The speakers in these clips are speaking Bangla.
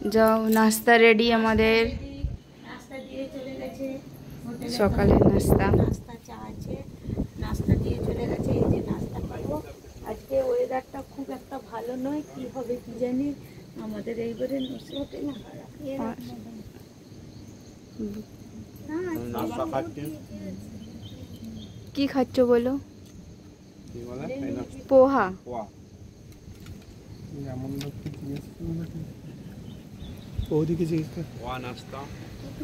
যাও, নাস্তা রেডি আমাদের। নাস্তা দিয়ে চলে গেছে, সকালের নাস্তা। নাস্তা চা আছে, নাস্তা দিয়ে চলে গেছে। এই যে নাস্তা খাবো। আজকে ওয়েদারটা খুব একটা ভালো নয়, কি হবে কি জানি। আমাদের এইবারে নসরতে না কি খাচ্ছ বলো? পোহা।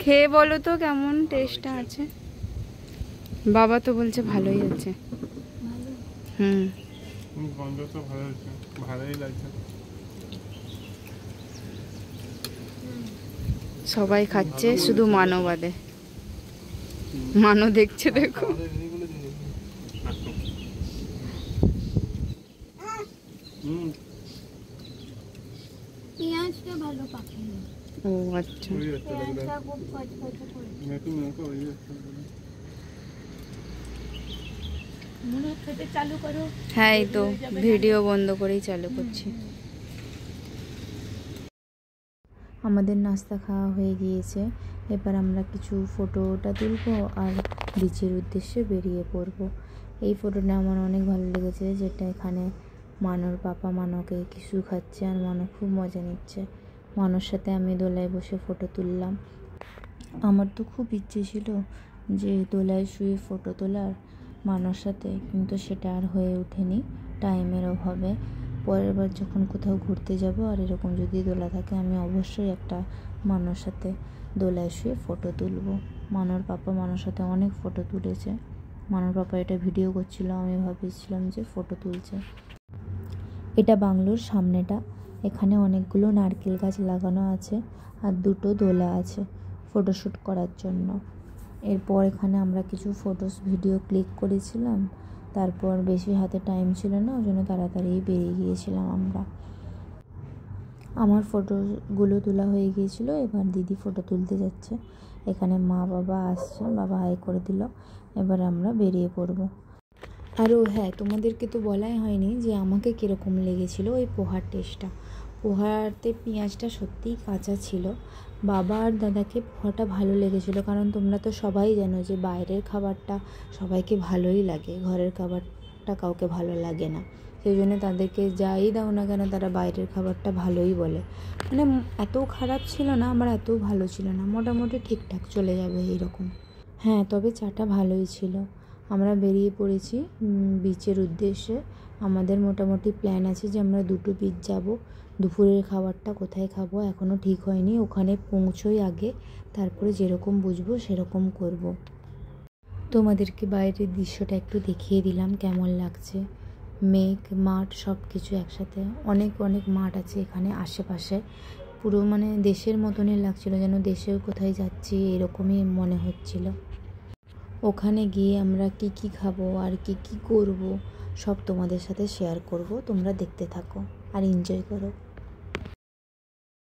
খেয়ে বলো তো কেমন টেস্টটা আছে। বাবা তো বলছে ভালোই আছে। গন্ধ তো ভালো হচ্ছে, ভালোই লাগছে। সবাই খাচ্ছে, শুধু মানো বাদে। মানো দেখছে, দেখো। পেঁয়াজটা ভালো পাকে। ও আচ্ছা। পেঁয়াজটা খুব ফচফচে করে। মনে খেতে চালু করো। হ্যাঁ, এই তো ভিডিও বন্ধ করেই চালু করছি। আমাদের নাস্তা খাওয়া হয়ে গিয়েছে। এবার আমরা কিছু ফটোটা তুলবো আর বিচের উদ্দেশ্যে বেরিয়ে পড়বো। এই ফটোটা আমার অনেক ভালো লেগেছে, যেটা এখানে মানর পাপা মানকে কিছু খাচ্ছে আর মানো খুব মজা নিচ্ছে। মানর সাথে আমি দোলায় বসে ফটো তুললাম। আমার তো খুব ইচ্ছে ছিল যে দোলায় শুয়ে ফটো তোলার মানর সাথে, কিন্তু সেটা আর হয়ে ওঠেনি টাইমের অভাবে। পরের বার যখন কোথাও ঘুরতে যাব আর এরকম যদি দোলা থাকে, আমি অবশ্যই একটা মানর সাথে দোলায় শুয়ে ফটো তুলব। মানর পাপা মানর সাথে অনেক ফটো তুলেছে। মানর পাপা এটা ভিডিও করছিল, আমি ভাবছিলাম যে ফটো তুলছে। এটা বাংলোর সামনেটা। এখানে অনেকগুলো নারকেল গাছ লাগানো আছে আর দুটো দোলা আছে ফটোশ্যুট করার জন্য। এরপর এখানে আমরা কিছু ফটোস ভিডিও ক্লিক করেছিলাম। তারপর বেশি হাতে টাইম ছিল না, ওই জন্য তাড়াতাড়ি বেরিয়ে গিয়েছিলাম আমরা। আমার ফটোগুলো তোলা হয়ে গিয়েছিলো। এবার দিদি ফটো তুলতে যাচ্ছে। এখানে মা বাবা আসছে, বাবা হাই করে দিল। এবার আমরা বেরিয়ে পড়ব। আরও হ্যাঁ, তোমাদেরকে তো বলাই হয়নি যে আমাকে কীরকম লেগেছিলো ওই পোহার টেস্টটা। পোহাতে পেঁয়াজটা সত্যিই কাঁচা ছিল। বাবা আর দাদাকে পোহাটা ভালো লেগেছিলো, কারণ তোমরা তো সবাই জানো যে বাইরের খাবারটা সবাইকে ভালোই লাগে, ঘরের খাবারটা কাউকে ভালো লাগে না। সেই জন্য তাদেরকে যাই দাও না কেন, তারা বাইরের খাবারটা ভালোই বলে। মানে এত খারাপ ছিল না, আবার এত ভালো ছিল না, মোটামুটি ঠিকঠাক চলে যাবে এইরকম। হ্যাঁ, তবে চাটা ভালোই ছিল। আমরা বেরিয়ে পড়েছি বিচের উদ্দেশ্যে। আমাদের মোটামুটি প্ল্যান আছে যে আমরা দুটো বিচ যাব। দুপুরের খাবারটা কোথায় খাবো এখনও ঠিক হয়নি। ওখানে পৌঁছোই আগে, তারপরে যেরকম বুঝবো সেরকম করব। তোমাদেরকে বাইরের দৃশ্যটা একটু দেখিয়ে দিলাম কেমন লাগছে। মেঘ, মাঠ সব কিছু একসাথে। অনেক অনেক মাঠ আছে এখানে আশেপাশে। পুরো মানে দেশের মতনই লাগছিলো, যেন দেশেও কোথায় যাচ্ছি এরকমই মনে হচ্ছিল। ওখানে গিয়ে আমরা কি কি খাবো আর কি কি করব সব তোমাদের সাথে শেয়ার করব। তোমরা দেখতে থাকো আর এনজয় করো।